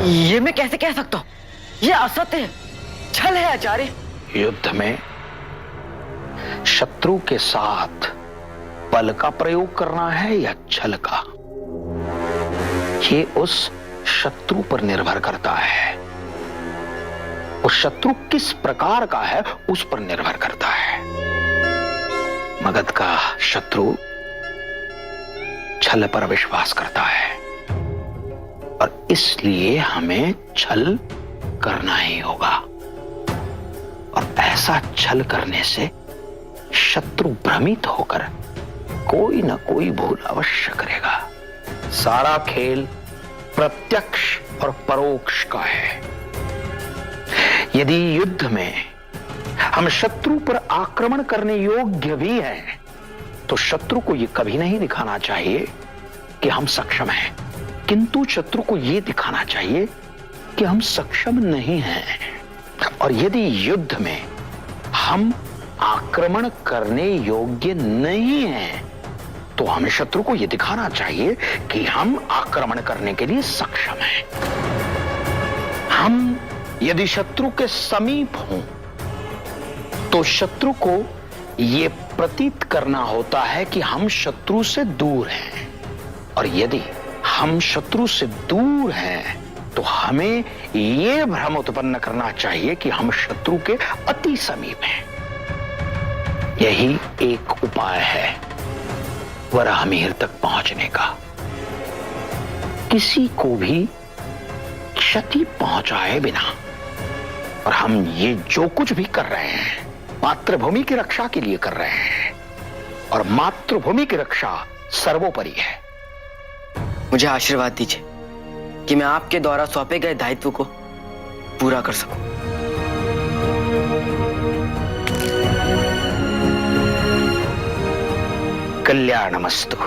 ये मैं कैसे कह सकता हूँ? ये असत्य है, छल है आचार्य। युद्ध में शत्रु के साथ बल का प्रयोग करना है या छल का, ये उस शत्रु पर निर्भर करता है। उस शत्रु किस प्रकार का है उस पर निर्भर करता है। मगध का शत्रु छल पर विश्वास करता है और इसलिए हमें छल करना ही होगा। और ऐसा छल करने से शत्रु भ्रमित होकर कोई ना कोई भूल अवश्य करेगा। सारा खेल प्रत्यक्ष और परोक्ष का है। यदि युद्ध में हम शत्रु पर आक्रमण करने योग्य भी हैं, तो शत्रु को यह कभी नहीं दिखाना चाहिए कि हम सक्षम हैं, किंतु शत्रु को यह दिखाना चाहिए कि हम सक्षम नहीं हैं। और यदि युद्ध में हम आक्रमण करने योग्य नहीं हैं, तो हमें शत्रु को यह दिखाना चाहिए कि हम आक्रमण करने के लिए सक्षम हैं। हम यदि शत्रु के समीप हों, तो शत्रु को यह प्रतीत करना होता है कि हम शत्रु से दूर हैं। और यदि हम शत्रु से दूर हैं, तो हमें यह भ्रम उत्पन्न करना चाहिए कि हम शत्रु के अति समीप हैं। यही एक उपाय है वराहमिहिर तक पहुंचने का। किसी को भी क्षति पहुंचाए बिना, और हम ये जो कुछ भी कर रहे हैं मातृभूमि की रक्षा के लिए कर रहे हैं, और मातृभूमि की रक्षा सर्वोपरि है। मुझे आशीर्वाद दीजिए कि मैं आपके द्वारा सौंपे गए दायित्व को पूरा कर सकूं। कल्याणमस्तु।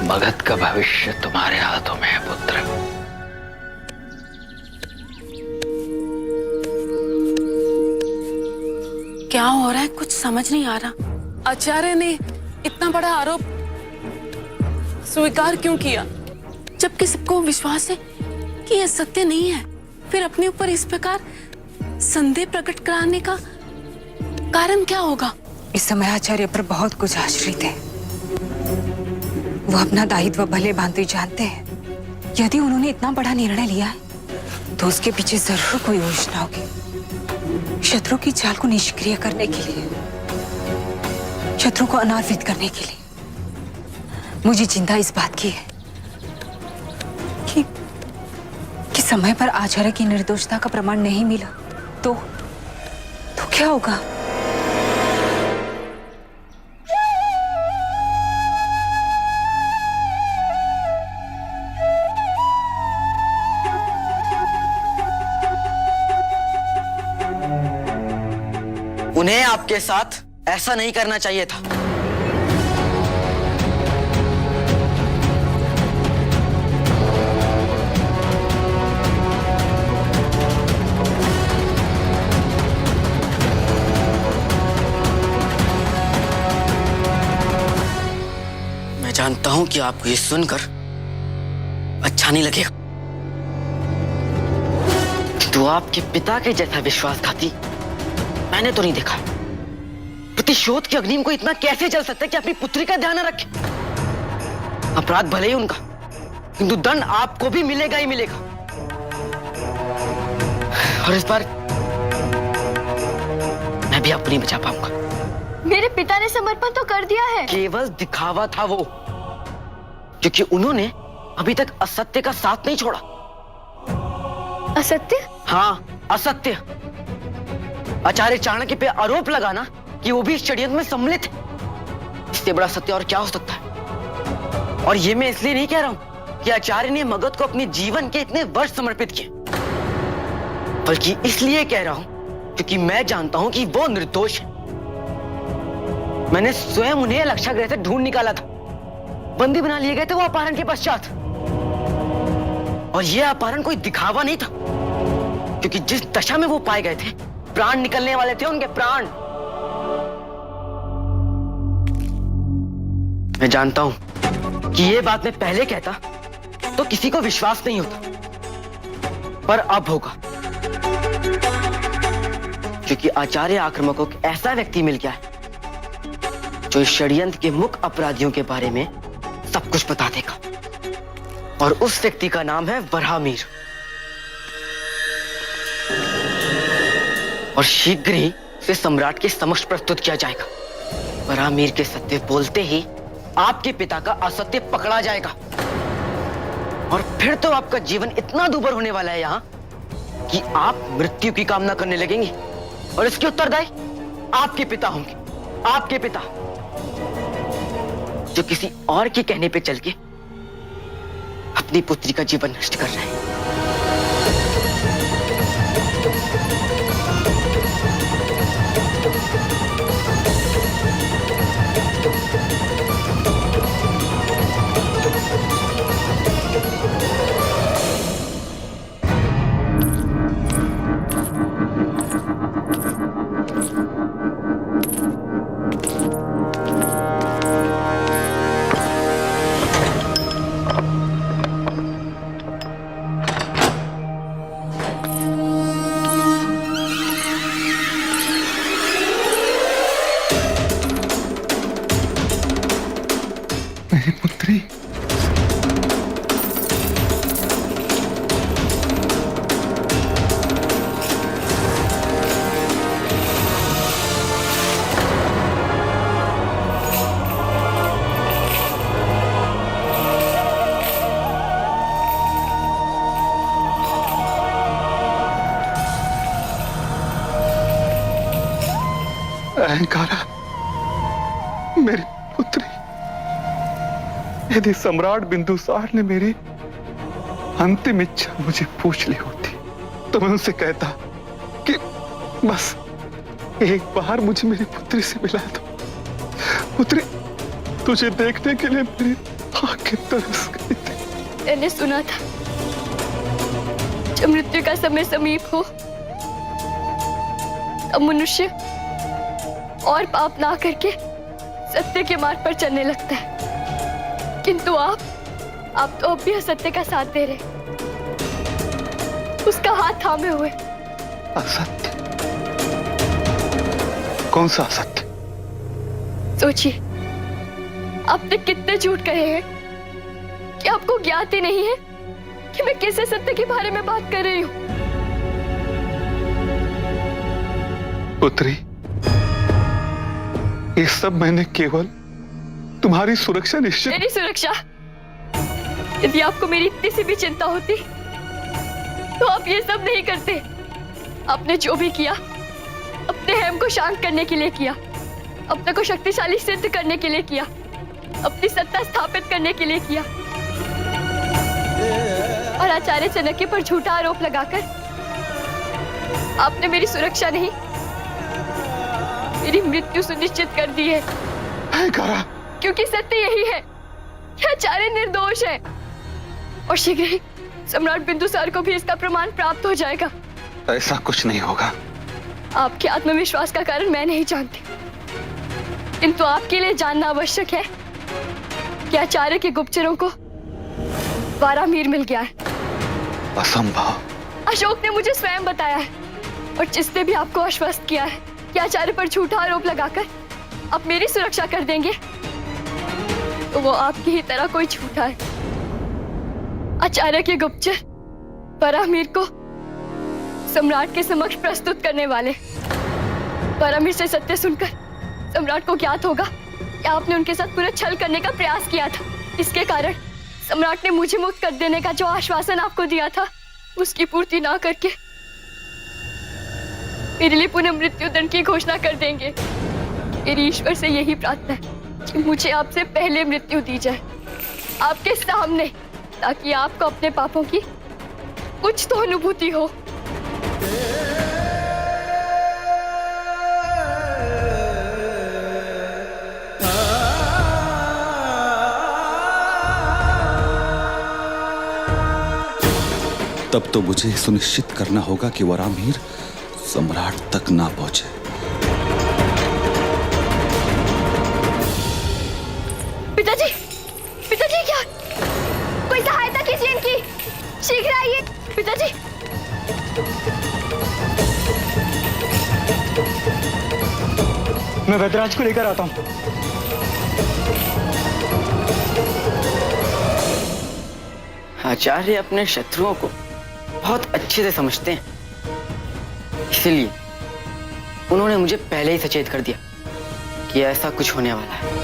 मगध का भविष्य तुम्हारे हाथों में है पुत्र। क्या हो रहा है, कुछ समझ नहीं आ रहा। आचार्य ने इतना बड़ा आरोप स्वीकार क्यों किया, जबकि सबको विश्वास है कि यह सत्य नहीं है। फिर अपने ऊपर इस प्रकार संदेह प्रकट कराने का कारण क्या होगा? इस समय आचार्य पर बहुत कुछ आश्रित है। वो अपना दायित्व भले भांति जानते हैं। यदि उन्होंने इतना बड़ा निर्णय लिया है, तो उसके पीछे जरूर कोई योजना होगी। शत्रु की चाल को निष्क्रिय करने के लिए, शत्रु को अनार्वित करने के लिए। मुझे चिंता इस बात की है कि समय पर आचार्य की निर्दोषता का प्रमाण नहीं मिला तो क्या होगा? उन्हें आपके साथ ऐसा नहीं करना चाहिए था। मैं जानता हूं कि आपको ये सुनकर अच्छा नहीं लगेगा, तो आपके पिता के जैसा विश्वासघाती मैंने तो नहीं देखा। प्रतिशोध की अग्नि को इतना कैसे जल सकता है कि अपनी पुत्री का ध्यान न रखे? अपराध भले ही उनका, किंतु दंड आपको भी मिलेगा ही मिलेगा। और इस बार मैं भी आपको नहीं बचा पाऊंगा। मेरे पिता ने समर्पण तो कर दिया है। केवल दिखावा था वो, क्योंकि उन्होंने अभी तक असत्य का साथ नहीं छोड़ा। असत्य? हाँ, असत्य। आचार्य चाणक्य पे आरोप लगाना कि वो भी इस षड्यंत्र में सम्मिलित है, इससे बड़ा सत्य और क्या हो सकता है? और ये मैं इसलिए नहीं कह रहा हूं कि आचार्य ने मगध को अपने जीवन के इतने वर्ष समर्पित किए, बल्कि इसलिए कह रहा हूं क्योंकि मैं जानता हूं कि वो निर्दोष है। मैंने स्वयं उन्हें लक्षागृह से ढूंढ निकाला था। बंदी बना लिए गए थे वो अपहरण के पश्चात। और यह अपहरण कोई दिखावा नहीं था, क्योंकि जिस दशा में वो पाए गए थे, प्राण निकलने वाले थे उनके प्राण। मैं जानता हूं कि ये बात मैं पहले कहता तो किसी को विश्वास नहीं होता, पर अब होगा, क्योंकि आचार्य आक्रामकों को ऐसा व्यक्ति मिल गया है जो इस षड्यंत्र के मुख्य अपराधियों के बारे में सब कुछ बता देगा, और उस व्यक्ति का नाम है वराहमिर। और शीघ्र ही उसे सम्राट के समक्ष प्रस्तुत किया जाएगा। वराहमिर के सत्य बोलते ही आपके पिता का असत्य पकड़ा जाएगा, और फिर तो आपका जीवन इतना दूभर होने वाला है यहां कि आप मृत्यु की कामना करने लगेंगे, और इसके उत्तरदायी आपके पिता होंगे। आपके पिता जो किसी और के कहने पे चल के अपनी पुत्री का जीवन नष्ट कर रहे हैं। मेरी पुत्री, अहंकारा, मेरी पुत्री, यदि सम्राट बिंदुसार ने मेरी अंतिम इच्छा मुझे पूछ ली होती तो मैं उनसे कहता कि बस एक बार मुझे मेरी पुत्री से मिला दो। पुत्री, तुझे देखने के लिए मेरी आंखें तरस गई थी। मैंने सुना था जब मृत्यु का समय समीप हो तब मनुष्य और पाप ना करके सत्य के मार्ग पर चलने लगता है, किंतु आप तो अब भी असत्य का साथ दे रहे, उसका हाथ थामे हुए। असत्य? कौन सा असत्य? सोचिए, आपने कितने झूठ कहे हैं कि आपको ज्ञात ही नहीं है कि मैं किस सत्य के बारे में बात कर रही हूँ। पुत्री, ये सब मैंने केवल तुम्हारी सुरक्षा निश्चित। मेरी सुरक्षा? यदि आपको मेरी इतनी सी भी चिंता होती तो आप ये सब नहीं करते। आपने जो भी किया अपने हेम को शांत करने के लिए किया, अपने को शक्तिशाली सिद्ध करने के लिए किया, अपनी सत्ता स्थापित करने के लिए किया, और आचार्य चाणक्य पर झूठा आरोप लगाकर आपने मेरी सुरक्षा नहीं, मेरी मृत्यु सुनिश्चित कर दी है। करा। क्योंकि सत्य यही है कि आचार्य निर्दोष है, और शीघ्र ही सम्राट बिंदुसार को भी इसका प्रमाण प्राप्त हो जाएगा। ऐसा कुछ नहीं होगा। आपके आत्मविश्वास का कारण मैं नहीं जानती, किंतु आपके लिए जानना आवश्यक है कि आचार्य के गुप्तचरों को वराहमिर मिल गया है। असंभव। अशोक ने मुझे स्वयं बताया है, और जिसने भी आपको आश्वस्त किया है कि आचार्य पर झूठा आरोप लगाकर आप मेरी सुरक्षा कर देंगे, तो वो आपकी ही तरह कोई झूठा है। आचार्य के गुप्तचर वराहमिर को सम्राट के समक्ष प्रस्तुत करने वाले। वराहमिर से सत्य सुनकर सम्राट को ज्ञात होगा कि आपने उनके साथ पूरा छल करने का प्रयास किया था। इसके कारण सम्राट ने मुझे मुक्त कर देने का जो आश्वासन आपको दिया था, उसकी पूर्ति ना करके मेरे लिए पुनः मृत्यु दंड की घोषणा कर देंगे। मेरी ईश्वर से यही प्रार्थना है कि मुझे आपसे पहले मृत्यु दी जाए, आपके सामने, ताकि आपको अपने पापों की कुछ तो अनुभूति हो। तब तो मुझे सुनिश्चित करना होगा कि वरामीर सम्राट तक ना पहुंचे। पिताजी, पिताजी क्या? कोई सहायता कीजिए इनकी, शीघ्र आइए पिताजी। मैं वैद्यराज को लेकर आता हूँ। आचार्य अपने शत्रुओं को बहुत अच्छे से समझते हैं, इसलिए उन्होंने मुझे पहले ही सचेत कर दिया कि ऐसा कुछ होने वाला है।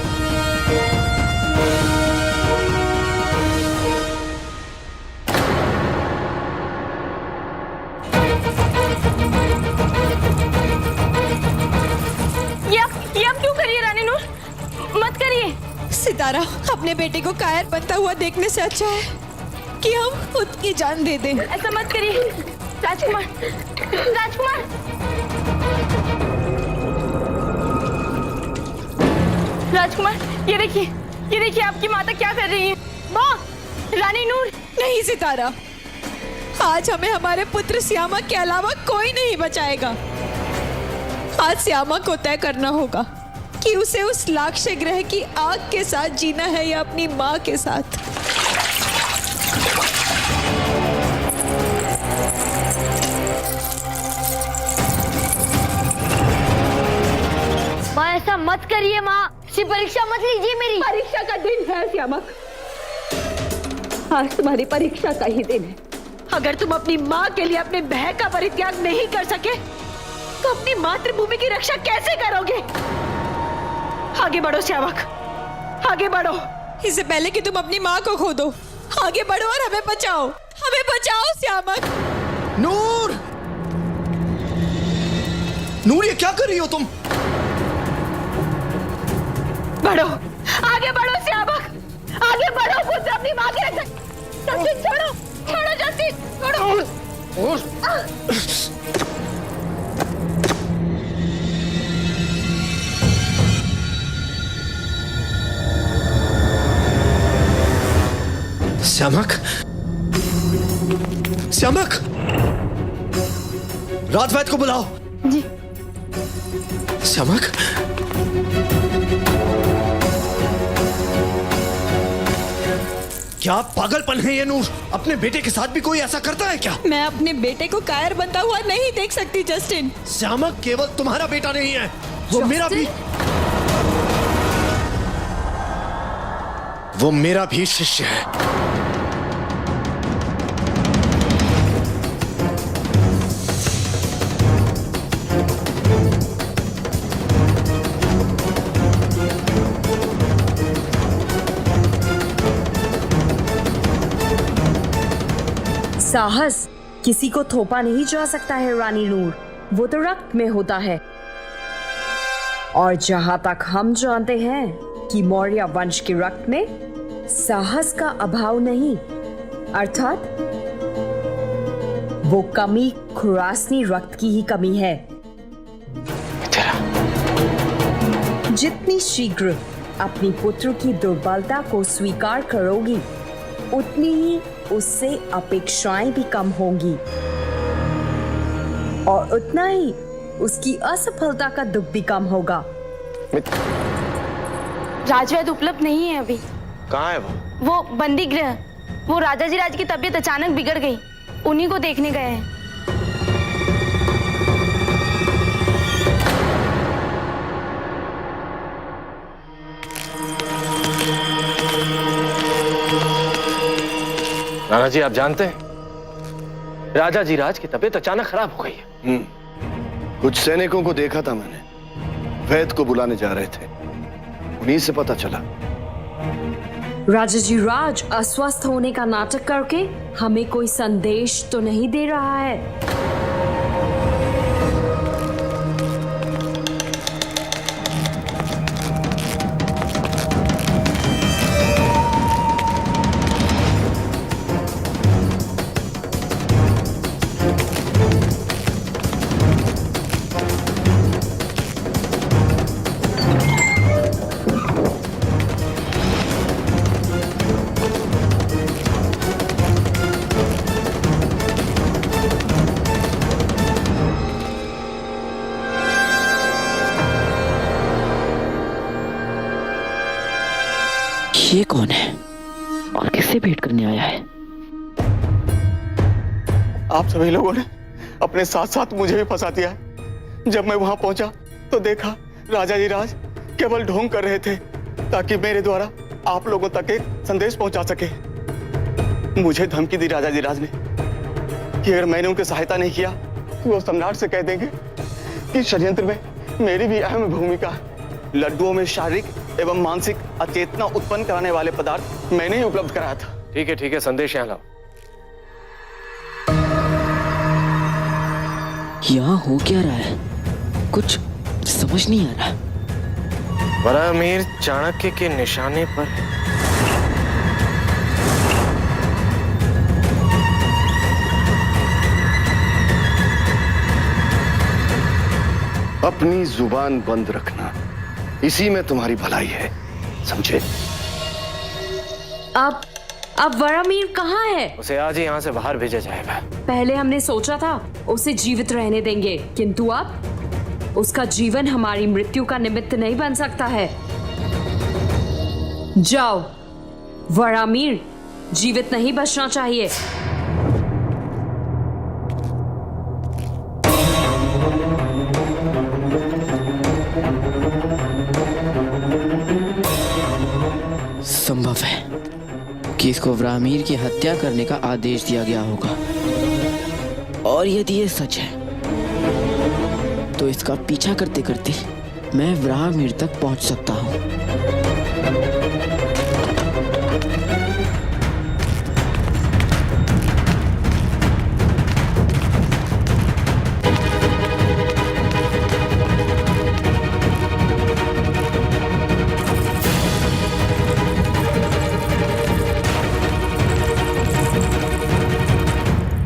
ये आप क्यों करिए रानी नूर? मत करिए। सितारा, अपने बेटे को कायर बनता हुआ देखने से अच्छा है कि हम खुद की जान दे दें। ऐसा मत करिए राजकुमार, राजकुमार। राजकुमार, ये देखिए आपकी माता क्या कर रही है। माँ, रानी नूर। नहीं सितारा, आज हमें हमारे पुत्र श्यामा के अलावा कोई नहीं बचाएगा। आज श्यामा को तय करना होगा कि उसे उस लाक्षय ग्रह की आग के साथ जीना है या अपनी माँ के साथ। माँ ऐसा मत करिए माँ, सिर्फ परीक्षा मत लीजिए मेरी। परीक्षा का दिन है श्यामक, आज तुम्हारी परीक्षा का ही दिन है। अगर तुम अपनी माँ के लिए अपने भय का परित्याग नहीं कर सके तो अपनी मातृभूमि की रक्षा कैसे करोगे? आगे बढ़ो श्यामक, आगे बढ़ो। इससे पहले कि तुम अपनी माँ को खो दो, आगे बढ़ो और हमें बचाओ श्यामक। नूर, नूर ये क्या कर रही हो तुम? बढ़ो, आगे बढ़ो श्यामक, आगे बढ़ो। पुत्र अपनी माँ की रक्षा। जस्टिन छोड़ो, छोड़ो जस्टिन, छोड़ो। श्यामक, श्यामक, राजवैद्य को बुलाओ। जी। श्यामक, क्या पागलपन है ये नूर? अपने बेटे के साथ भी कोई ऐसा करता है क्या? मैं अपने बेटे को कायर बनता हुआ नहीं देख सकती जस्टिन। श्यामक केवल तुम्हारा बेटा नहीं है, वो मेरा भी शिष्य है। साहस किसी को थोपा नहीं जा सकता है रानी नूर, वो तो रक्त में होता है। और जहां तक हम जानते हैं कि मौर्य वंश के रक्त में साहस का अभाव नहीं, अर्थात वो कमी खुरासनी रक्त की ही कमी है। जितनी शीघ्र अपनी पुत्र की दुर्बलता को स्वीकार करोगी, उतनी ही उससे अपेक्षाएं भी कम होंगी और उतना ही उसकी असफलता का दुख भी कम होगा। राजवैद्य उपलब्ध नहीं है अभी। कहाँ है वो बंदी गृह। वो राजा जी राज की तबीयत अचानक बिगड़ गई, उन्हीं को देखने गए हैं। नाना जी, आप जानते हैं राजा जी राज की तबीयत अचानक खराब हो गई है। कुछ सैनिकों को देखा था मैंने, वैद्य को बुलाने जा रहे थे, उन्हीं से पता चला। राजा जी राज अस्वस्थ होने का नाटक करके हमें कोई संदेश तो नहीं दे रहा है। ये कौन है और किससे भेंट करने आया है? आप सभी लोगों ने अपने साथ साथ मुझे भी फंसा दिया है। जब मैं वहां पहुंचा तो देखा राजा जी राज केवल ढोंग कर रहे थे ताकि मेरे द्वारा आप लोगों तक एक संदेश पहुंचा सके। मुझे धमकी दी राजा जी राज ने कि अगर मैंने उनकी सहायता नहीं किया तो वो सम्राट से कह देंगे कि षड्यंत्र में मेरी भी अहम भूमिका है। लड्डुओं में शारीरिक एवं मानसिक अचेतना उत्पन्न कराने वाले पदार्थ मैंने ही उपलब्ध कराया था। ठीक है, संदेश यहाँ लाओ। यहाँ हो क्या रहा है? कुछ समझ नहीं आ रहा। वरामीर चाणक्य के निशाने पर है। अपनी जुबान बंद रखना, इसी में तुम्हारी भलाई है, समझे? अब वरामीर कहाँ है? उसे आज ही यहाँ से बाहर भेजा जाएगा। पहले हमने सोचा था उसे जीवित रहने देंगे, किंतु अब उसका जीवन हमारी मृत्यु का निमित्त नहीं बन सकता है। जाओ, वरामीर जीवित नहीं बचना चाहिए। संभव है कि इसको वरामीर की हत्या करने का आदेश दिया गया होगा, और यदि ये सच है तो इसका पीछा करते करते मैं वरामीर तक पहुंच सकता हूं।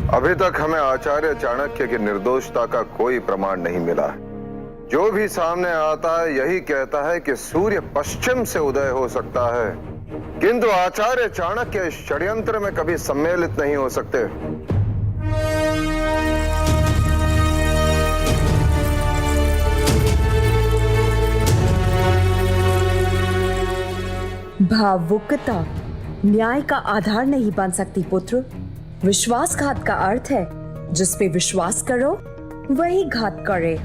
अभी तक हमें आचार्य चाणक्य की निर्दोषता का कोई प्रमाण नहीं मिला है। जो भी सामने आता है यही कहता है कि सूर्य पश्चिम से उदय हो सकता है, किंतु आचार्य चाणक्य इस षड्यंत्र में कभी सम्मिलित नहीं हो सकते। भावुकता न्याय का आधार नहीं बन सकती पुत्र। विश्वासघात का अर्थ है जिस पे विश्वास करो वही घात करे।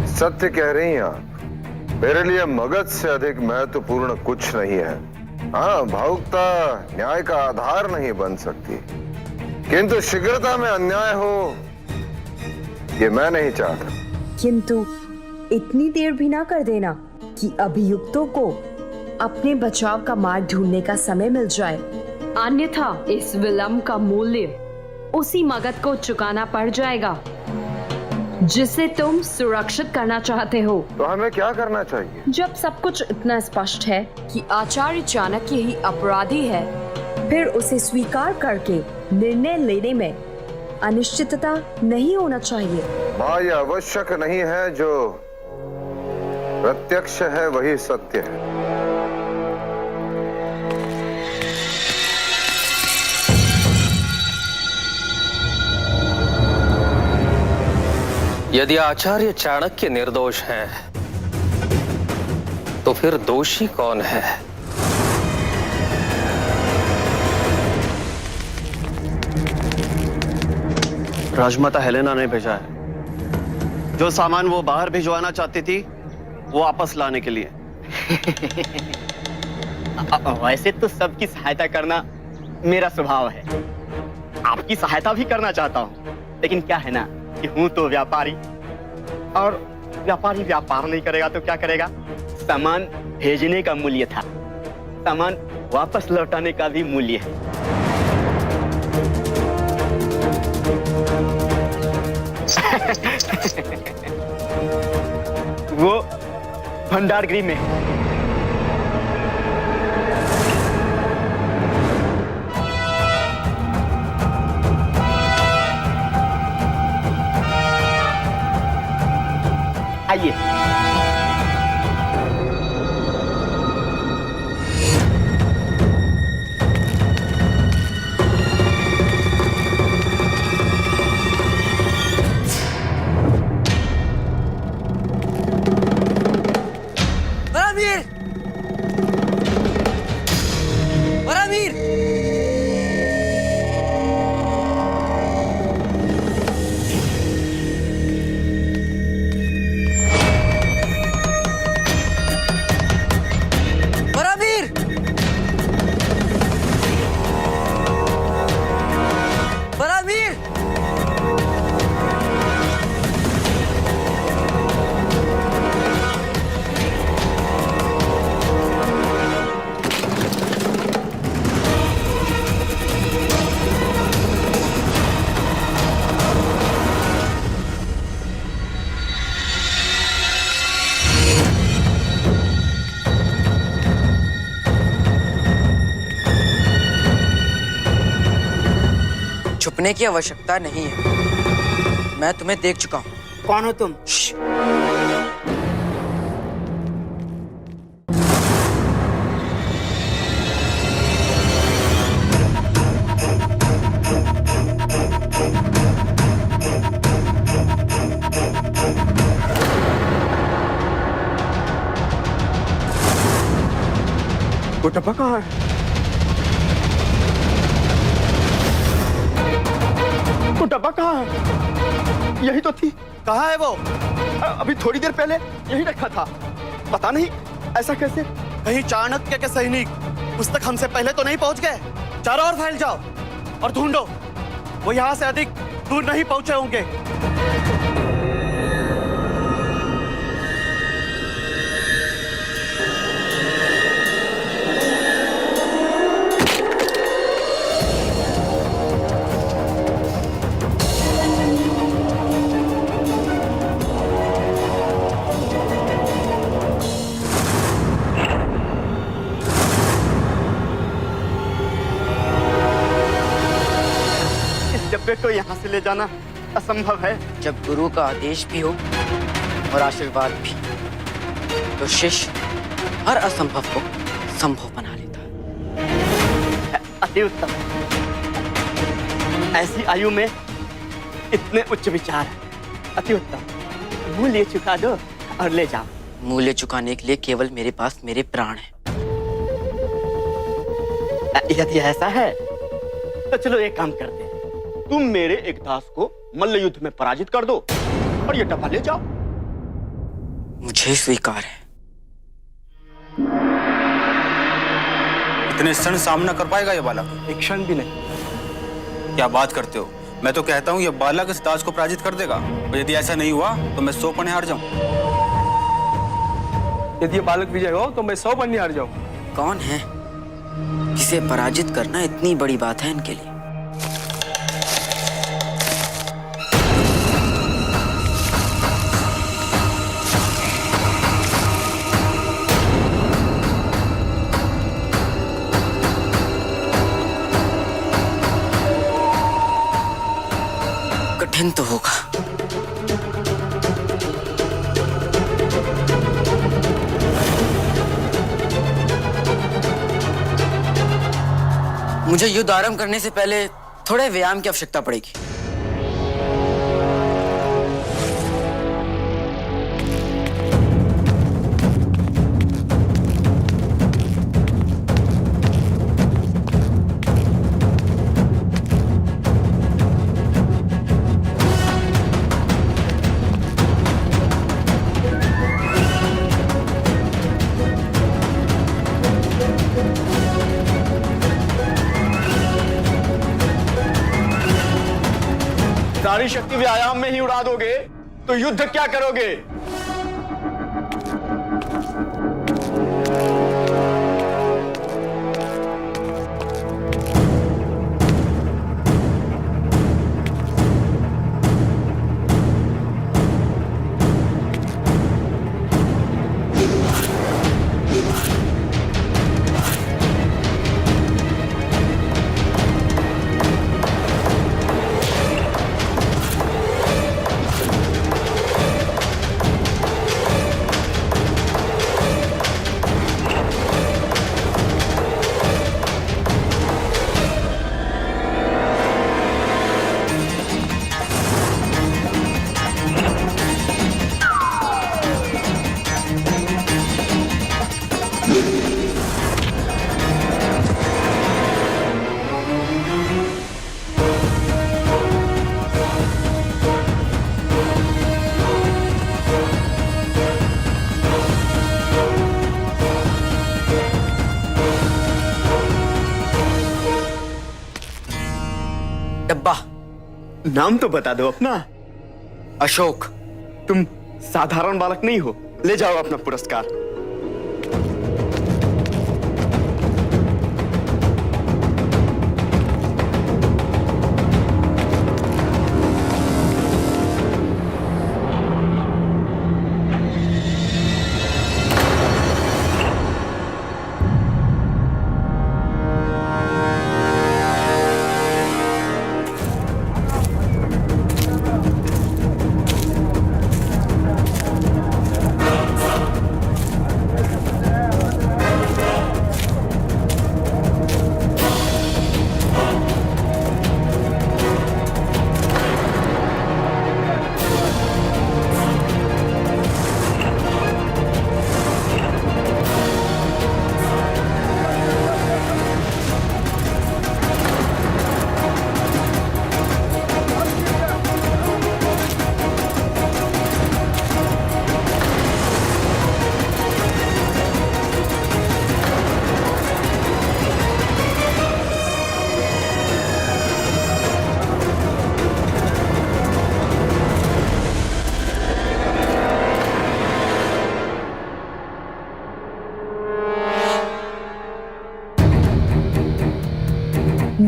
सत्य कह रही हैं आप। मेरे लिए मगध से अधिक महत्वपूर्ण कुछ नहीं है। हाँ, भावुकता न्याय का आधार नहीं बन सकती, किंतु शीघ्रता में अन्याय हो ये मैं नहीं चाहता। किंतु इतनी देर भी ना कर देना कि अभियुक्तों को अपने बचाव का मार्ग ढूंढने का समय मिल जाए, अन्यथा इस विलंब का मूल्य उसी मगध को चुकाना पड़ जाएगा जिसे तुम सुरक्षित करना चाहते हो। तो हमें क्या करना चाहिए? जब सब कुछ इतना स्पष्ट है कि आचार्य चाणक्य ही अपराधी है, फिर उसे स्वीकार करके निर्णय लेने में अनिश्चितता नहीं होना चाहिए। माँ, यह आवश्यक नहीं है, जो प्रत्यक्ष है वही सत्य है। यदि आचार्य चाणक्य निर्दोष हैं, तो फिर दोषी कौन है? राजमाता हेलेना ने भेजा है। जो सामान वो बाहर भिजवाना चाहती थी वो वापस लाने के लिए। वैसे तो सबकी सहायता करना मेरा स्वभाव है, आपकी सहायता भी करना चाहता हूँ, लेकिन क्या है ना कि हूं तो व्यापारी, और व्यापारी व्यापार नहीं करेगा तो क्या करेगा? सामान भेजने का मूल्य था, सामान वापस लौटाने का भी मूल्य है। वो भंडारगृह में है। आइए। वरामीर! छुपने की आवश्यकता नहीं है, मैं तुम्हें देख चुका हूं। कौन हो तुम? कुटप्पा कहाँ है? कुटप्पा कहाँ है? यही तो थी। कहाँ है वो? अभी थोड़ी देर पहले यही रखा था। पता नहीं ऐसा कैसे। कहीं चाणक्य के सैनिक पुस्तक हमसे पहले तो नहीं पहुंच गए? चारों ओर फैल जाओ और ढूंढो, वो यहाँ से अधिक दूर नहीं पहुंचे होंगे। डब्बे को यहाँ से ले जाना असंभव है। जब गुरु का आदेश भी हो और आशीर्वाद भी, तो शिष्य हर असंभव को संभव बना लेता है। अति उत्तम। ऐसी आयु में इतने उच्च विचार, अति उत्तम। मूल्य चुका दो और ले जाओ। मूल्य चुकाने के लिए केवल मेरे पास मेरे प्राण हैं। यदि ऐसा है तो चलो एक काम करते हैं, तुम मेरे एक दास को मल्ल युद्ध में पराजित कर दो और ये डब्बा ले जाओ। मुझे स्वीकार है। इतने क्षण सामना कर पाएगा ये बालक? एक क्षण भी नहीं। क्या बात करते हो? मैं तो कहता हूँ ये बालक इस दास को पराजित कर देगा, और यदि ऐसा नहीं हुआ तो मैं 100 पन्ने हार जाऊं। यदि ये बालक विजय हो तो मैं 100 पन्ने हार जाऊं। कौन है जिसे पराजित करना इतनी बड़ी बात है इनके लिए? कठिन तो होगा। मुझे युद्ध आरंभ करने से पहले थोड़े व्यायाम की आवश्यकता पड़ेगी। सारी शक्ति व्यायाम में ही उड़ा दोगे तो युद्ध क्या करोगे? डब्बा। नाम तो बता दो अपना। अशोक। तुम साधारण बालक नहीं हो, ले जाओ अपना पुरस्कार।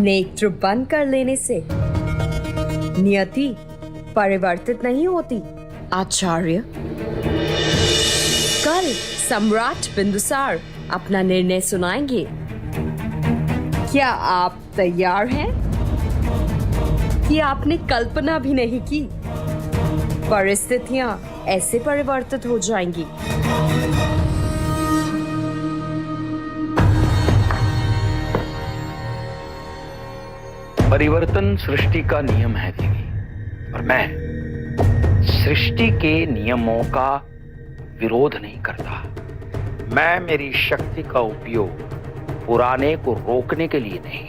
नेत्र बंद कर लेने से नियति परिवर्तित नहीं होती आचार्य। कल सम्राट बिंदुसार अपना निर्णय सुनाएंगे। क्या आप तैयार हैं? कि आपने कल्पना भी नहीं की परिस्थितियां ऐसे परिवर्तित हो जाएंगी। परिवर्तन सृष्टि का नियम है देवी, और मैं सृष्टि के नियमों का विरोध नहीं करता। मैं मेरी शक्ति का उपयोग पुराने को रोकने के लिए नहीं,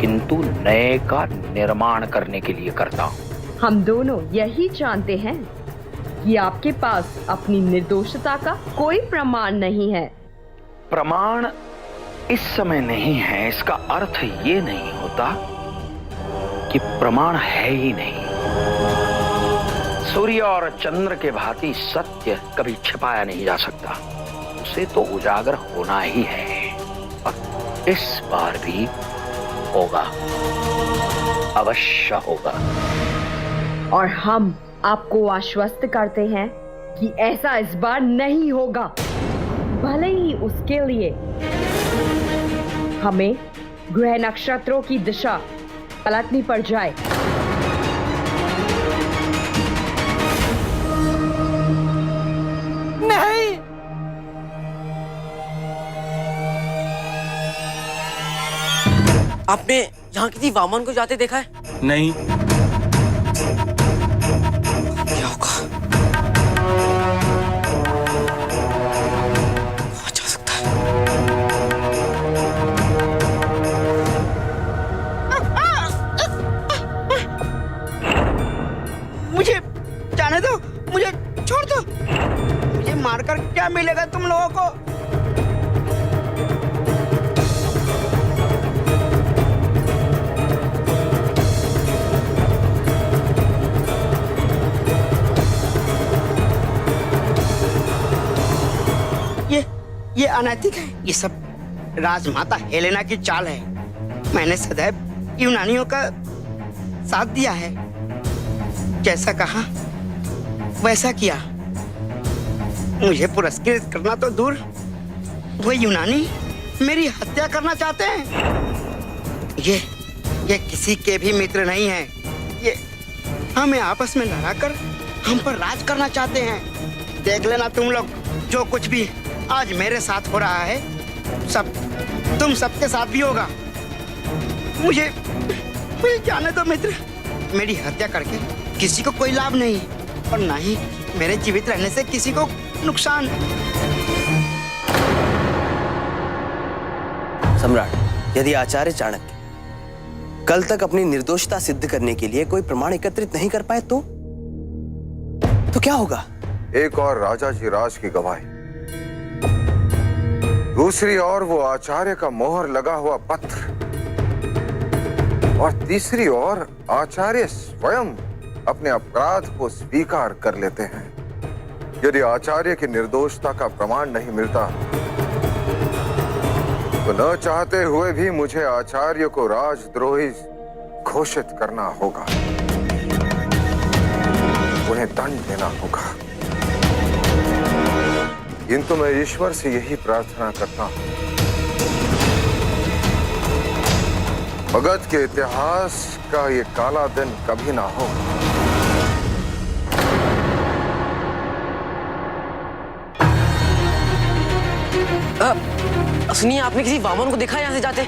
किंतु नए का निर्माण करने के लिए करता हूं। हम दोनों यही जानते हैं कि आपके पास अपनी निर्दोषता का कोई प्रमाण नहीं है। प्रमाण इस समय नहीं है, इसका अर्थ ये नहीं होता कि प्रमाण है ही नहीं। सूर्य और चंद्र के भांति सत्य कभी छिपाया नहीं जा सकता, उसे तो उजागर होना ही है, और इस बार भी होगा, अवश्य होगा। और हम आपको आश्वस्त करते हैं कि ऐसा इस बार नहीं होगा, भले ही उसके लिए हमें ग्रह नक्षत्रों की दिशा पलटनी पड़ जाए। नहीं, आपने यहाँ किसी वामन को जाते देखा है? नहीं। क्या होगा? हो जा सकता है। मुझे जाने दो, मुझे छोड़ दो। मुझे मारकर क्या मिलेगा तुम लोगों को? ये अनैतिक है। ये सब राजमाता हेलेना की चाल है। मैंने सदैव यूनानियों का साथ दिया है, जैसा कहा वैसा किया। मुझे पुरस्कृत करना तो दूर, वो यूनानी मेरी हत्या करना चाहते हैं। ये किसी के भी मित्र नहीं है। ये हमें आपस में लड़ाकर हम पर राज करना चाहते हैं। देख लेना तुम लोग, जो कुछ भी आज मेरे साथ हो रहा है, सब तुम सबके साथ भी होगा। मुझे जाने दो मित्र। मेरी हत्या करके किसी को कोई लाभ नहीं, और ना ही मेरे जीवित रहने से किसी को नुकसान। सम्राट, यदि आचार्य चाणक्य कल तक अपनी निर्दोषता सिद्ध करने के लिए कोई प्रमाण एकत्रित नहीं कर पाए तो क्या होगा? एक और राजा जी राज की गवाही, दूसरी ओर वो आचार्य का मोहर लगा हुआ पत्र, और तीसरी ओर आचार्य स्वयं अपने अपराध को स्वीकार कर लेते हैं। यदि आचार्य की निर्दोषता का प्रमाण नहीं मिलता तो न चाहते हुए भी मुझे आचार्य को राजद्रोही घोषित करना होगा, उन्हें दंड देना होगा। किंतु मैं ईश्वर से यही प्रार्थना करता हूं, मगध के इतिहास का ये काला दिन कभी ना हो। सुनिए, आपने किसी वामन को देखा यहाँ से जाते?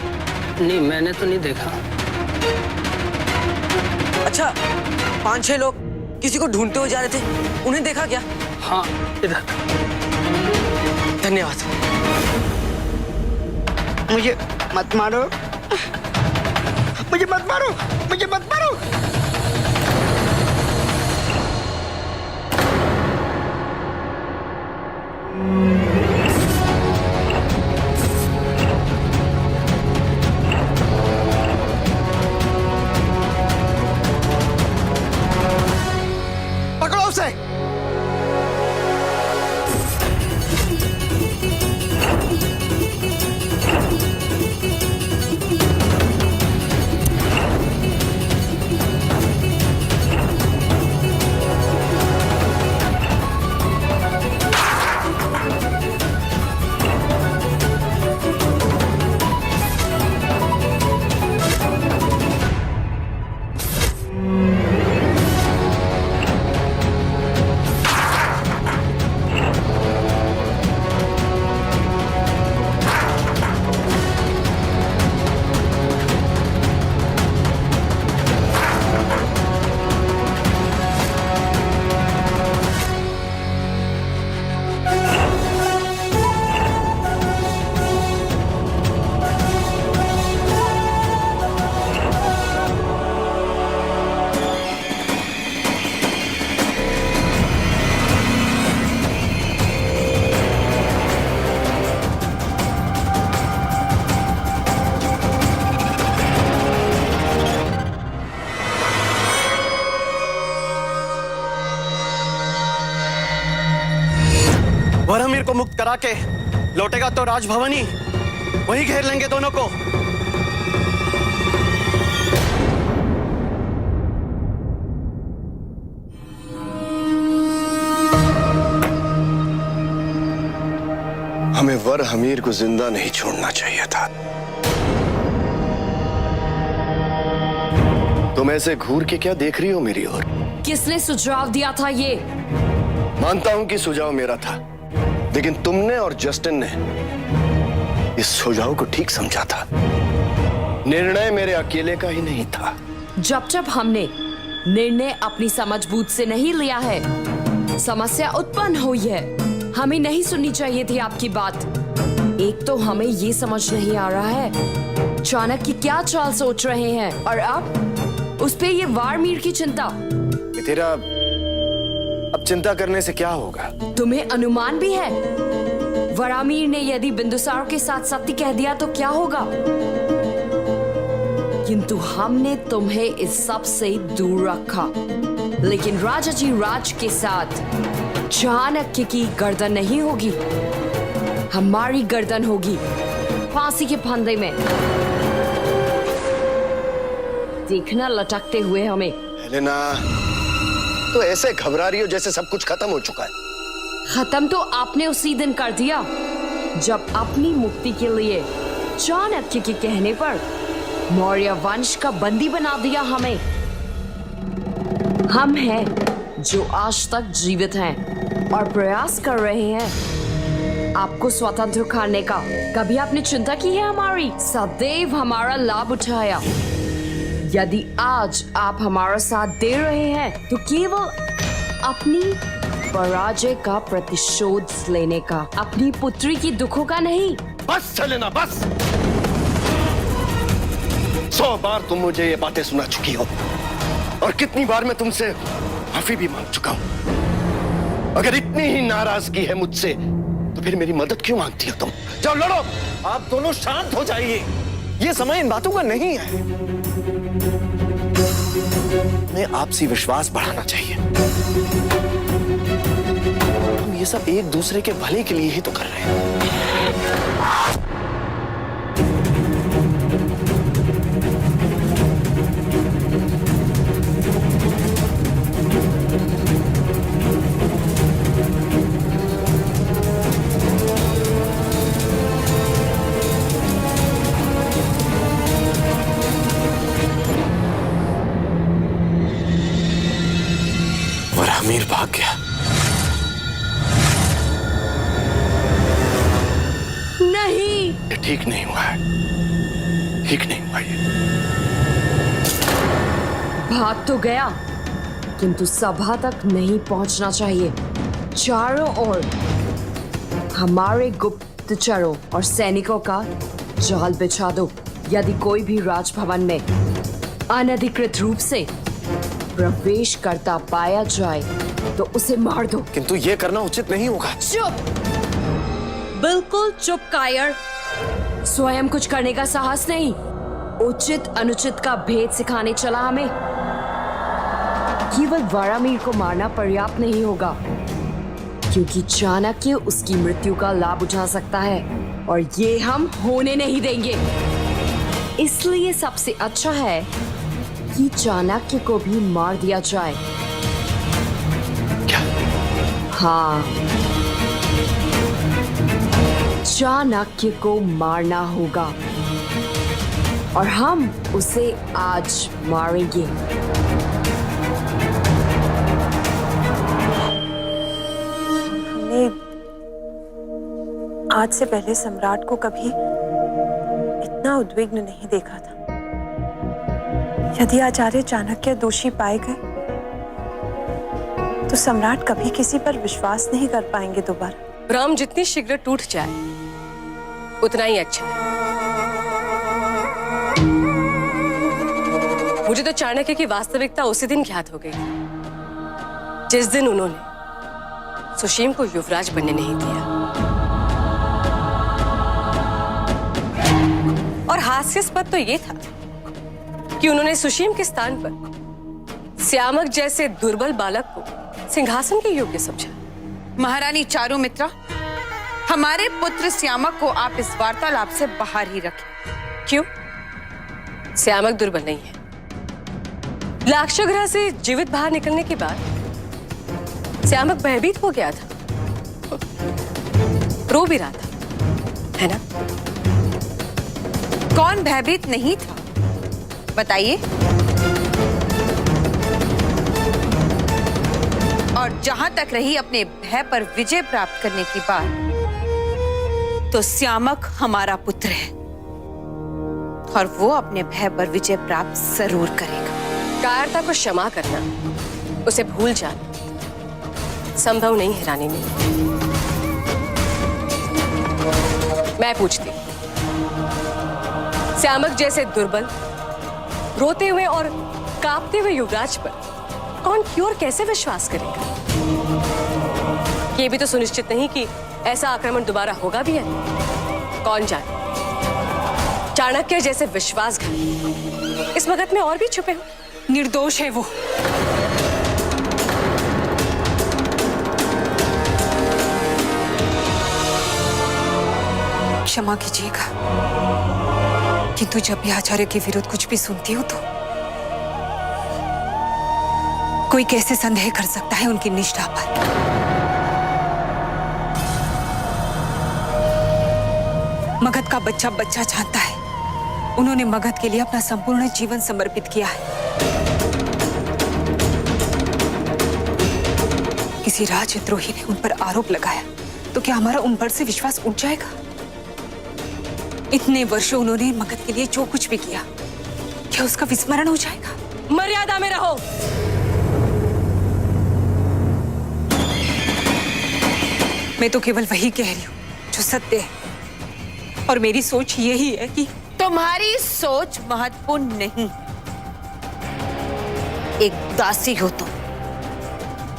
नहीं, मैंने तो नहीं देखा। अच्छा, 5-6 लोग किसी को ढूंढते हुए जा रहे थे, उन्हें देखा क्या? हाँ, इधर। धन्यवाद। मुझे मत मारो, मुझे मत मारो, मुझे मत मारो। पकड़ो उसे। वरामीर को मुक्त करा के लौटेगा तो राजभवन ही वही घेर लेंगे दोनों को। हमें वर हमीर को जिंदा नहीं छोड़ना चाहिए था। तुम ऐसे घूर के क्या देख रही हो मेरी ओर? किसने सुझाव दिया था ये? मानता हूं कि सुझाव मेरा था, लेकिन तुमने और जस्टिन ने इस सुझाव को ठीक समझा था। निर्णय मेरे अकेले का ही नहीं था। जब हमने निर्णय अपनी समझबूझ से नहीं लिया है, समस्या उत्पन्न हुई है। हमें नहीं सुननी चाहिए थी आपकी बात। एक तो हमें ये समझ नहीं आ रहा है चाणक्य क्या चाल सोच रहे हैं, और अब उस पे ये वारमीर की चिंता। तेरा अब चिंता करने से क्या होगा? तुम्हें अनुमान भी है? वरामीर ने यदि बिंदुसार के साथ सत्य कह दिया तो क्या होगा? किंतु हमने तुम्हें इस सब से दूर रखा, लेकिन राजा जी राज के साथ चाणक्य की गर्दन नहीं होगी, हमारी गर्दन होगी फांसी के फंदे में। देखना लटकते हुए हमें। हेलेना, तो ऐसे घबरा रही हो जैसे सब कुछ खत्म हो चुका है। खत्म तो आपने उसी दिन कर दिया जब अपनी मुक्ति के लिए चाणक्य के कहने पर मौर्य वंश का बंदी बना दिया हमें। हम हैं जो आज तक जीवित हैं और प्रयास कर रहे हैं आपको स्वतंत्र करने का। कभी आपने चिंता की है हमारी? सदैव हमारा लाभ उठाया। यदि आज आप हमारा साथ दे रहे हैं तो केवल अपनी पराजय का प्रतिशोध लेने का, अपनी पुत्री की दुखों का नहीं। बस हेलेना, बस। 100 बार तुम मुझे ये बातें सुना चुकी हो, और कितनी बार मैं तुमसे माफी भी मांग चुका हूं। अगर इतनी ही नाराजगी है मुझसे तो फिर मेरी मदद क्यों मांगती हो तुम? जाओ लड़ो। आप दोनों शांत हो जाइए, ये समय इन बातों का नहीं है। हमें आपसी विश्वास बढ़ाना चाहिए। हम ये सब एक दूसरे के भले के लिए ही तो कर रहे हैं। वरामीर भाग गया। नहीं, ये ठीक नहीं हुआ है, ठीक नहीं हुआ ये। भाग तो गया, किंतु सभा तक नहीं पहुंचना चाहिए। चारों ओर हमारे गुप्तचरों और सैनिकों का जाल बिछा दो। यदि कोई भी राजभवन में अनधिकृत रूप से प्रवेश करता पाया जाए तो उसे मार दो। किंतु ये करना उचित नहीं होगा। चुप, बिल्कुल चुप कायर। स्वयं कुछ करने का साहस नहीं, उचित अनुचित का भेद सिखाने चला हमें। केवल वरामीर को मारना पर्याप्त नहीं होगा, क्योंकि चाणक्य उसकी मृत्यु का लाभ उठा सकता है और ये हम होने नहीं देंगे। इसलिए सबसे अच्छा है कि चाणक्य को भी मार दिया जाए। क्या? हाँ, चाणक्य को मारना होगा और हम उसे आज मारेंगे। हमने आज से पहले सम्राट को कभी इतना उद्विग्न नहीं देखा था। यदि आचार्य चाणक्य दोषी पाए गए तो सम्राट कभी किसी पर विश्वास नहीं कर पाएंगे दोबारा। भ्रम जितनी शीघ्र टूट जाए उतना ही अच्छा है। मुझे तो चाणक्य की वास्तविकता उसी दिन ज्ञात हो गई जिस दिन उन्होंने सुशीम को युवराज बनने नहीं दिया। और हास्यास्पद तो ये था कि उन्होंने सुशीम के स्थान पर श्यामक जैसे दुर्बल बालक को सिंहासन के योग्य समझा। महारानी चारुमित्रा, हमारे पुत्र श्यामक को आप इस वार्तालाप से बाहर ही रखें। क्यों? श्यामक दुर्बल नहीं है। लाक्षागृह से जीवित बाहर निकलने के बाद श्यामक भयभीत हो गया था, रो भी रहा था, है ना? कौन भयभीत नहीं था, बताइए। और जहां तक रही अपने भय पर विजय प्राप्त करने की बात, तो श्यामक हमारा पुत्र है और वो अपने भय पर विजय प्राप्त जरूर करेगा। कायरता को क्षमा करना, उसे भूल जाना संभव नहीं है रानी मीनू। मैं पूछती, श्यामक जैसे दुर्बल, रोते हुए और कांपते हुए युवराज पर कौन क्यों और कैसे विश्वास करेगा? ये भी तो सुनिश्चित नहीं कि ऐसा आक्रमण दोबारा होगा भी है। कौन जाने, चाणक्य जैसे विश्वासघाती इस मगध में और भी छुपे हो। निर्दोष है वो। क्षमा कीजिएगा, किंतु जब भी आचार्य के विरुद्ध कुछ भी सुनती हूं तो कोई कैसे संदेह कर सकता है उनकी निष्ठा पर। मगध का बच्चा बच्चा जानता है, उन्होंने मगध के लिए अपना संपूर्ण जीवन समर्पित किया है। किसी राजद्रोही ने उन पर आरोप लगाया तो क्या हमारा उन पर से विश्वास उठ जाएगा? इतने वर्षों उन्होंने मगध के लिए जो कुछ भी किया, क्या उसका विस्मरण हो जाएगा? मर्यादा में रहो। मैं तो केवल वही कह रही हूँ जो सत्य है, और मेरी सोच यही है कि तुम्हारी सोच महत्वपूर्ण नहीं। एक दासी हो तुम,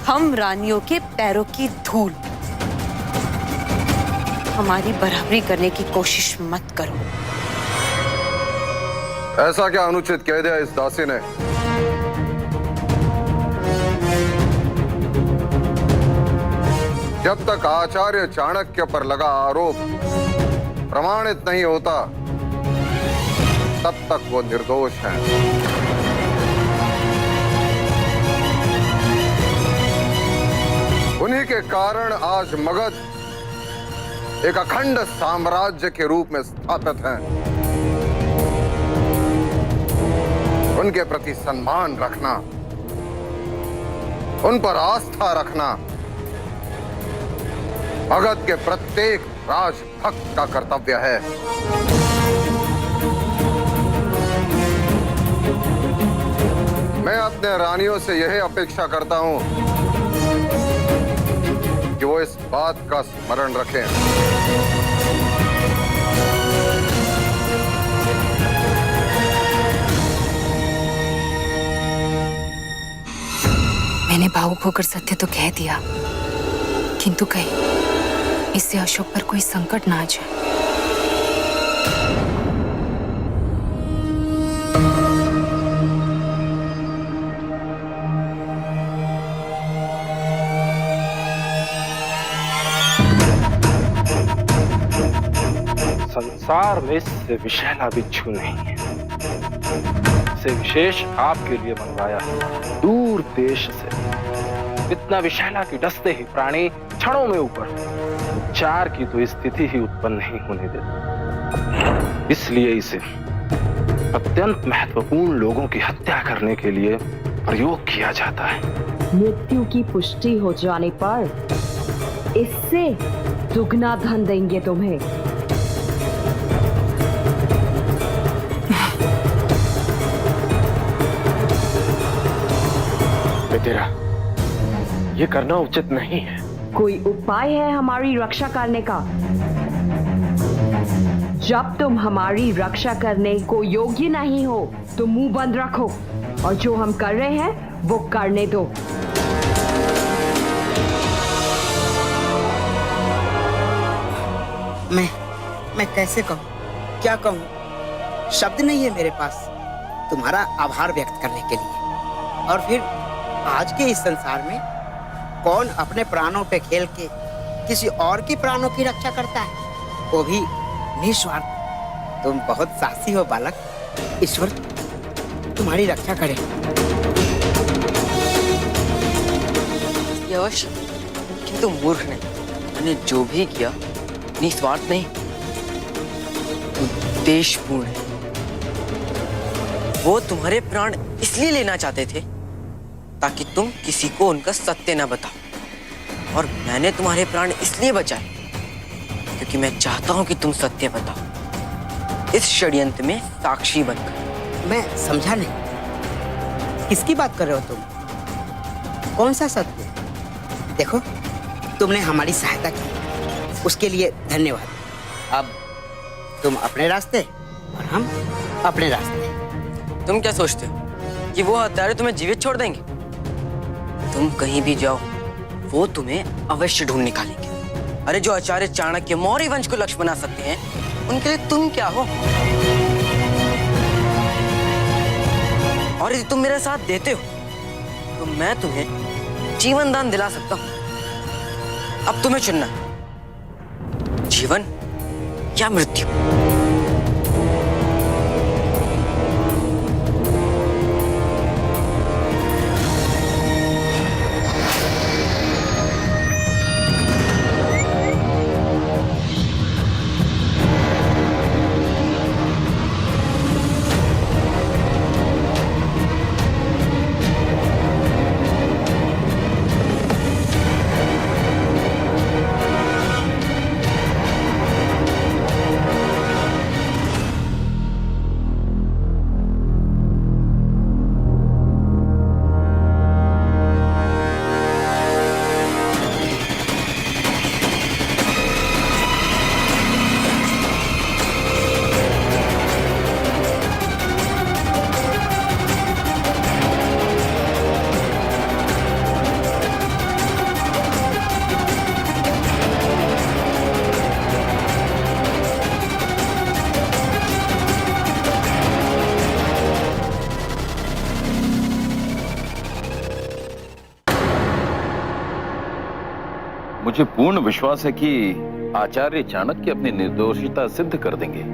हम रानियों के पैरों की धूल। हमारी बराबरी करने की कोशिश मत करो। ऐसा क्या अनुचित कह दिया इस दासी ने? जब तक आचार्य चाणक्य पर लगा आरोप प्रमाणित नहीं होता, तब तक वो निर्दोष हैं। उन्हीं के कारण आज मगध एक अखंड साम्राज्य के रूप में स्थापित हैं। उनके प्रति सम्मान रखना, उन पर आस्था रखना मगध के प्रत्येक राजभक्त का कर्तव्य है। मैं अपने रानियों से यही अपेक्षा करता हूं कि वो इस बात का स्मरण रखें। मैंने भावुक होकर सत्य तो कह दिया, किंतु कहीं इससे अशोक पर कोई संकट ना आ जाए। संसार में इससे विशैला बिच्छू नहीं है। इसे विशेष आपके लिए मंगवाया है, दूर देश से। इतना विशैला कि डसते ही प्राणी क्षणों में ऊपर, उपचार की तो स्थिति ही उत्पन्न नहीं होने देता। इसलिए इसे अत्यंत महत्वपूर्ण लोगों की हत्या करने के लिए प्रयोग किया जाता है। मृत्यु की पुष्टि हो जाने पर इससे दुगना धन देंगे तुम्हें। तेरा ये करना उचित नहीं है। कोई उपाय है हमारी रक्षा करने का? जब तुम हमारी रक्षा करने को योग्य नहीं हो तो मुंह बंद रखो और जो हम कर रहे हैं वो करने दो। मैं कैसे कहूँ, क्या कहूँ? शब्द नहीं है मेरे पास तुम्हारा आभार व्यक्त करने के लिए। और फिर आज के इस संसार में कौन अपने प्राणों पे खेल के किसी और की प्राणों की रक्षा करता है, वो भी निस्वार्थ। तुम बहुत साहसी हो बालक। ईश्वर तुम्हारी रक्षा करे। यश किंतु मूर्ख ने मैंने जो भी किया निस्वार्थ नहीं, उद्देश्यपूर्ण है। वो तुम्हारे प्राण इसलिए लेना चाहते थे ताकि तुम किसी को उनका सत्य न बताओ, और मैंने तुम्हारे प्राण इसलिए बचाए क्योंकि मैं चाहता हूं कि तुम सत्य बताओ, इस षड्यंत्र में साक्षी बनकर। मैं समझा नहीं, किसकी बात कर रहे हो तुम? कौन सा सत्य? देखो, तुमने हमारी सहायता की, उसके लिए धन्यवाद। अब तुम अपने रास्ते और हम अपने रास्ते। तुम क्या सोचते हो कि वो हत्यारे तुम्हें जीवित छोड़ देंगे? तुम कहीं भी जाओ वो तुम्हें अवश्य ढूंढ निकालेंगे। अरे जो आचार्य चाणक्य मौर्य वंश को लक्ष्य बना सकते हैं, उनके लिए तुम क्या हो? और यदि तुम मेरा साथ देते हो तो मैं तुम्हें जीवन दान दिला सकता हूं। अब तुम्हें चुनना, जीवन या मृत्यु। मुझे पूर्ण विश्वास है कि आचार्य चाणक्य अपनी निर्दोषिता सिद्ध कर देंगे।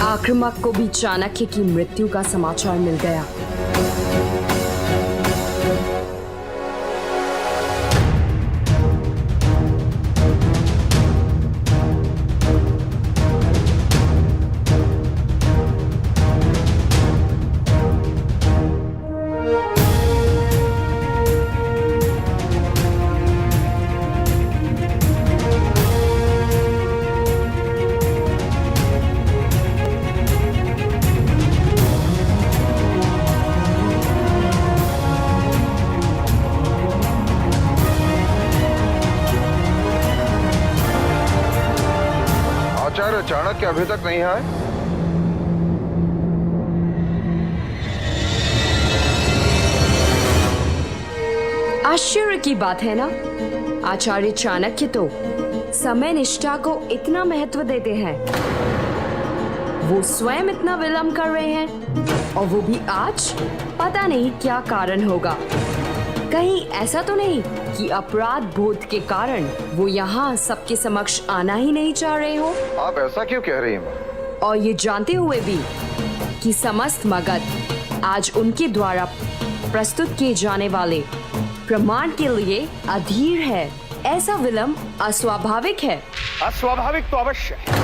आक्रमक को भी चाणक्य की मृत्यु का समाचार मिल गया। आचार्य चाणक्य अभी तक नहीं आए? आश्चर्य की बात है ना, आचार्य चाणक्य तो समय निष्ठा को इतना महत्व देते हैं, वो स्वयं इतना विलंब कर रहे हैं, और वो भी आज। पता नहीं क्या कारण होगा। कहीं ऐसा तो नहीं कि अपराध बोध के कारण वो यहाँ सबके समक्ष आना ही नहीं चाह रहे हो? आप ऐसा क्यों कह रही हैं? और ये जानते हुए भी कि समस्त मगध आज उनके द्वारा प्रस्तुत किए जाने वाले प्रमाण के लिए अधीर है, ऐसा विलंब अस्वाभाविक है। अस्वाभाविक तो अवश्य है।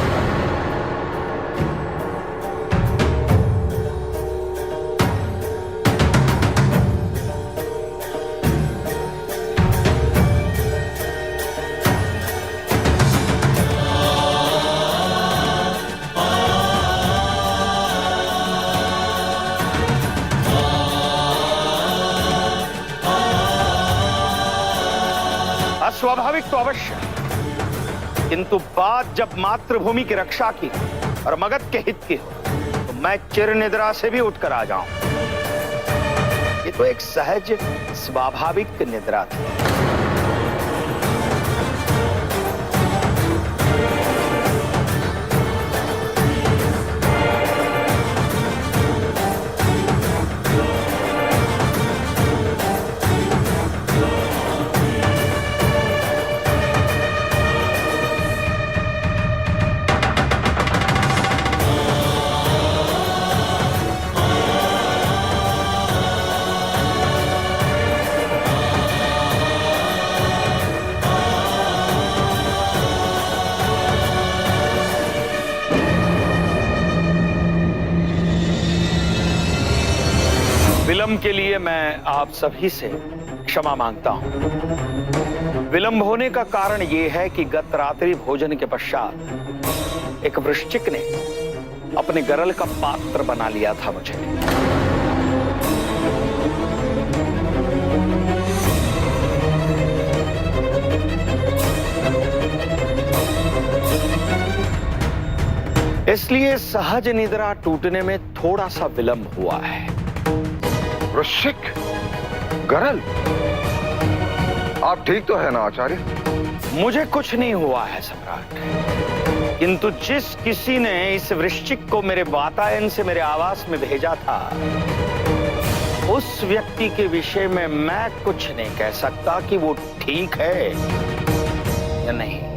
स्वाभाविक तो अवश्य, किंतु बात जब मातृभूमि की रक्षा की और मगध के हित की हो तो मैं चिर निद्रा से भी उठकर आ जाऊं। ये तो एक सहज स्वाभाविक निद्रा थी। विलंब के लिए मैं आप सभी से क्षमा मांगता हूं। विलंब होने का कारण यह है कि गत रात्रि भोजन के पश्चात एक वृश्चिक ने अपने गरल का पात्र बना लिया था मुझे। इसलिए सहज निद्रा टूटने में थोड़ा सा विलंब हुआ है। वृश्चिक, गरल, आप ठीक तो है ना आचार्य? मुझे कुछ नहीं हुआ है सम्राट, किंतु जिस किसी ने इस वृश्चिक को मेरे वातायन से मेरे आवास में भेजा था, उस व्यक्ति के विषय में मैं कुछ नहीं कह सकता कि वो ठीक है या नहीं।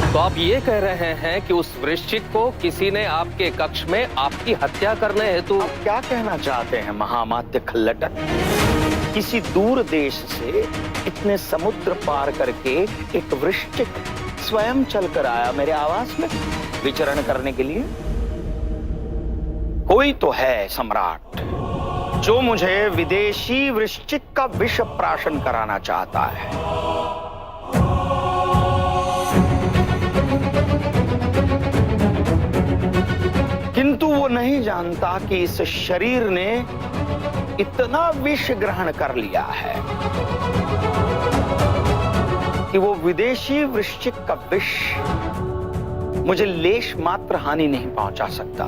तो आप ये कह रहे हैं कि उस वृश्चिक को किसी ने आपके कक्ष में आपकी हत्या करने हेतु? आप क्या कहना चाहते हैं महामात्य खल्लटन? किसी दूर देश से इतने समुद्र पार करके एक वृश्चिक स्वयं चलकर आया मेरे आवास में विचरण करने के लिए? कोई तो है सम्राट जो मुझे विदेशी वृश्चिक का विष प्राशन कराना चाहता है। किंतु वो नहीं जानता कि इस शरीर ने इतना विष ग्रहण कर लिया है कि वो विदेशी वृश्चिक का विष मुझे लेश मात्र हानि नहीं पहुंचा सकता।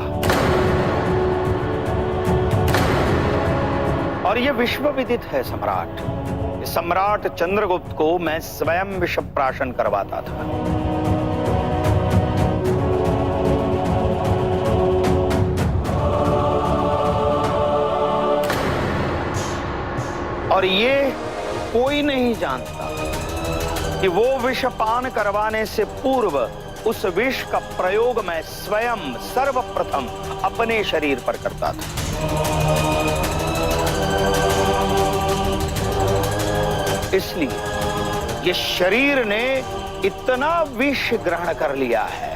और ये विश्व विदित है सम्राट। सम्राट चंद्रगुप्त को मैं स्वयं विष प्राशन करवाता था। और ये कोई नहीं जानता कि वो विषपान करवाने से पूर्व उस विष का प्रयोग मैं स्वयं सर्वप्रथम अपने शरीर पर करता था। इसलिए ये शरीर ने इतना विष ग्रहण कर लिया है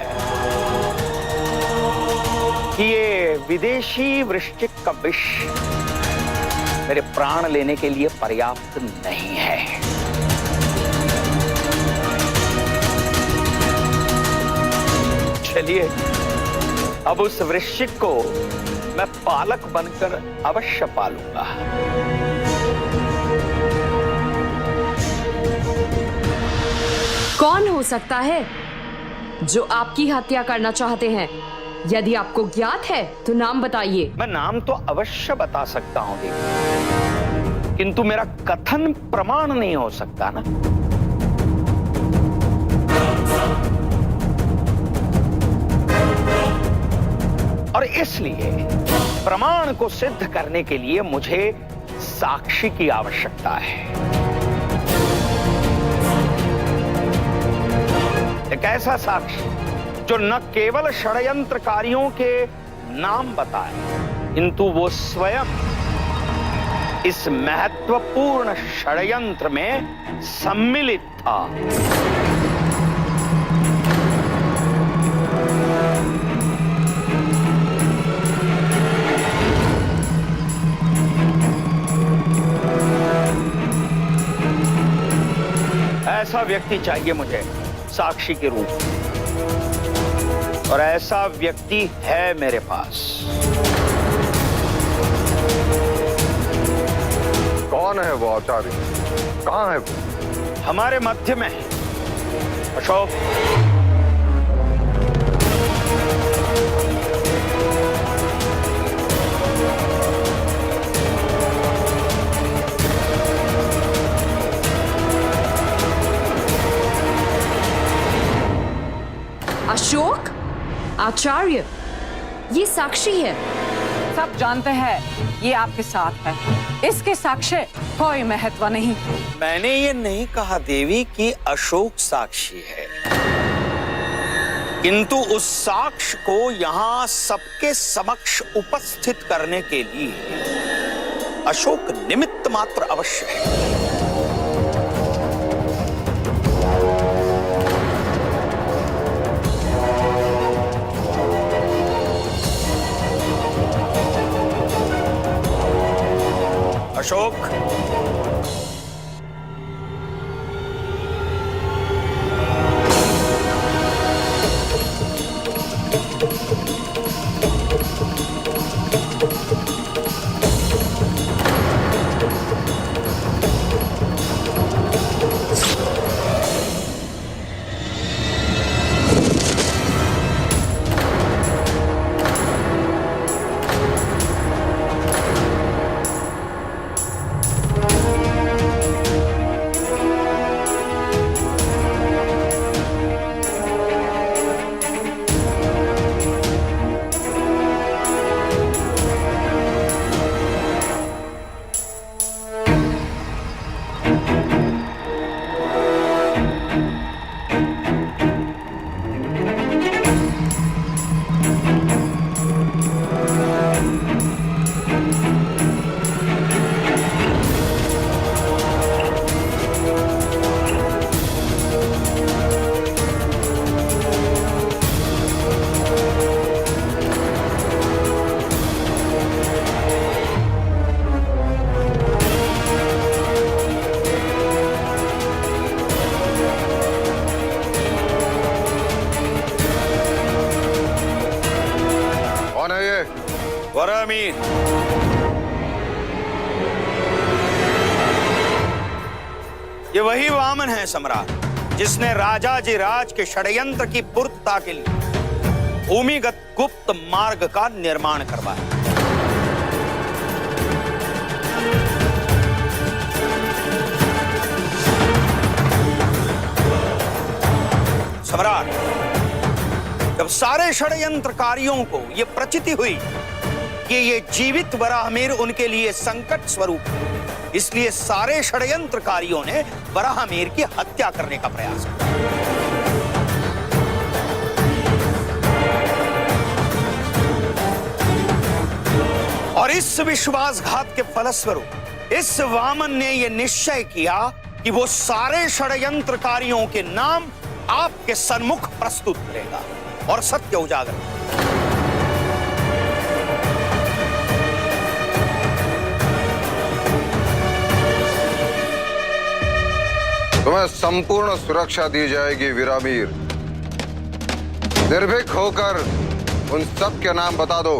कि ये विदेशी वृश्चिक का विष मेरे प्राण लेने के लिए पर्याप्त नहीं है। चलिए अब उस वृश्चिक को मैं पालक बनकर अवश्य पालूंगा। कौन हो सकता है जो आपकी हत्या करना चाहते हैं? यदि आपको ज्ञात है तो नाम बताइए। मैं नाम तो अवश्य बता सकता हूं, किंतु मेरा कथन प्रमाण नहीं हो सकता ना। और इसलिए प्रमाण को सिद्ध करने के लिए मुझे साक्षी की आवश्यकता है। एक ऐसा साक्षी जो न केवल षड्यंत्रकारियों के नाम बताए, किंतु वो स्वयं इस महत्वपूर्ण षड्यंत्र में सम्मिलित था। ऐसा व्यक्ति चाहिए मुझे साक्षी के रूप में, और ऐसा व्यक्ति है मेरे पास। कौन है वो आचार्य? कहां है वो? हमारे मध्य में है। अशोक, अशोक, आचार्य, ये साक्षी है। सब जानते हैं ये आपके साथ है। इसके साक्ष्य कोई महत्व नहीं। मैंने ये नहीं कहा देवी कि अशोक साक्षी है, किंतु उस साक्ष्य को यहां सबके समक्ष उपस्थित करने के लिए अशोक निमित्त मात्र अवश्य है। अशोक, वरामीर, ये वही वामन है सम्राट, जिसने राजाधिराज के षड्यंत्र की पूर्तता के लिए भूमिगत गुप्त मार्ग का निर्माण करवाया। सम्राट, जब सारे षड्यंत्रकारियों को यह प्रचिति हुई कि ये जीवित वराहमिहिर उनके लिए संकट स्वरूप है, इसलिए सारे षड्यंत्रकारियों ने वराहमिहिर की हत्या करने का प्रयास किया। और इस विश्वासघात के फलस्वरूप इस वामन ने यह निश्चय किया कि वो सारे षड्यंत्रकारियों के नाम आपके सन्मुख प्रस्तुत करेगा और सत्य उजागर करेगा। तुम्हें संपूर्ण सुरक्षा दी जाएगी वीरामीर। निर्भीक होकर उन सब के नाम बता दो।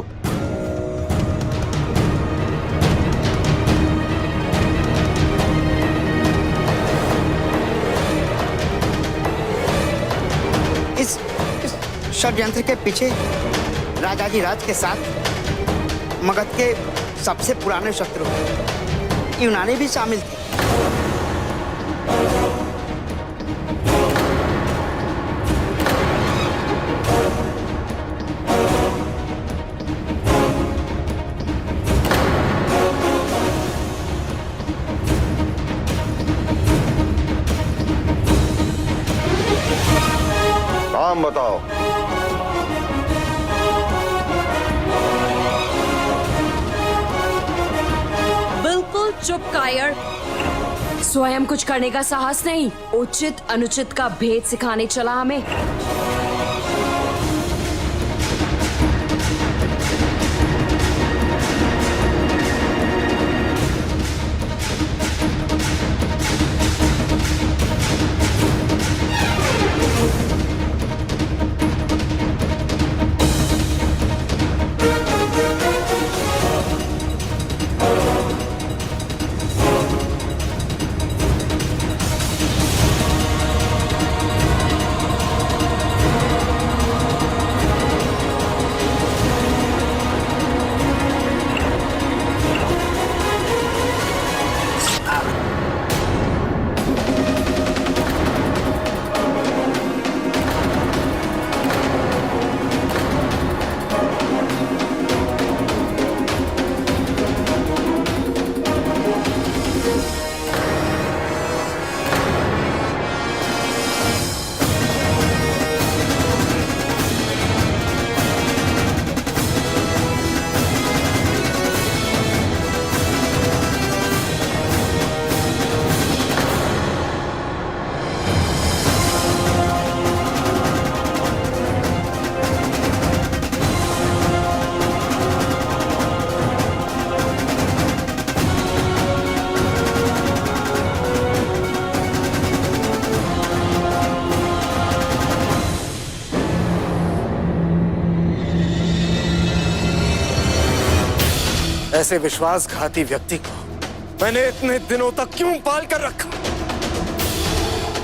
इस षड्यंत्र के पीछे राजाधिराज के साथ मगध के सबसे पुराने शत्रु यूनानी भी शामिल थे। बताओ। बिल्कुल चुप कायर। स्वयं कुछ करने का साहस नहीं, उचित अनुचित का भेद सिखाने चला हमें। ऐसे विश्वासघाती व्यक्ति को मैंने इतने दिनों तक क्यों पाल कर रखा?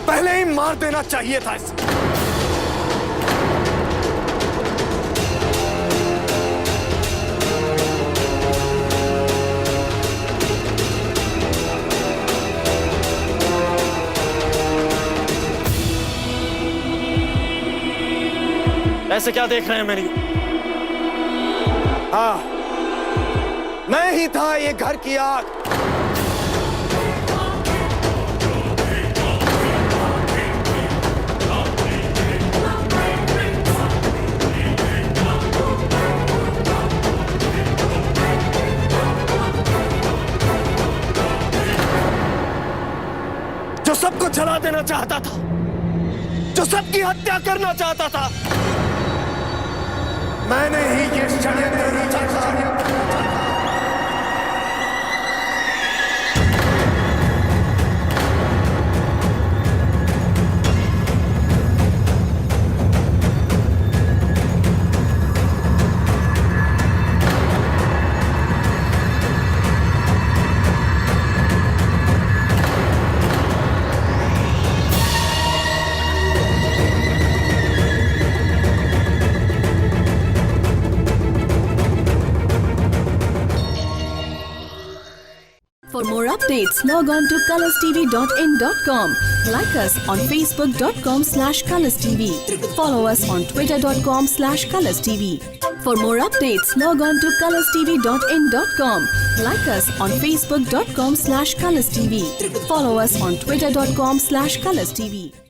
पहले ही मार देना चाहिए था इसे। ऐसे क्या देख रहे हैं मेरी? हाँ, मैं ही था ये घर की आग। जो सबको जला देना चाहता था, जो सबकी हत्या करना चाहता था, मैंने ही ये षड्यंत्र रचा था। For more updates, log on to colorstv.in.com. Like us on facebook.com/colorstv. Follow us on twitter.com/colorstv. For more updates, log on to colorstv.in.com. Like us on facebook.com/colorstv. Follow us on twitter.com/colorstv.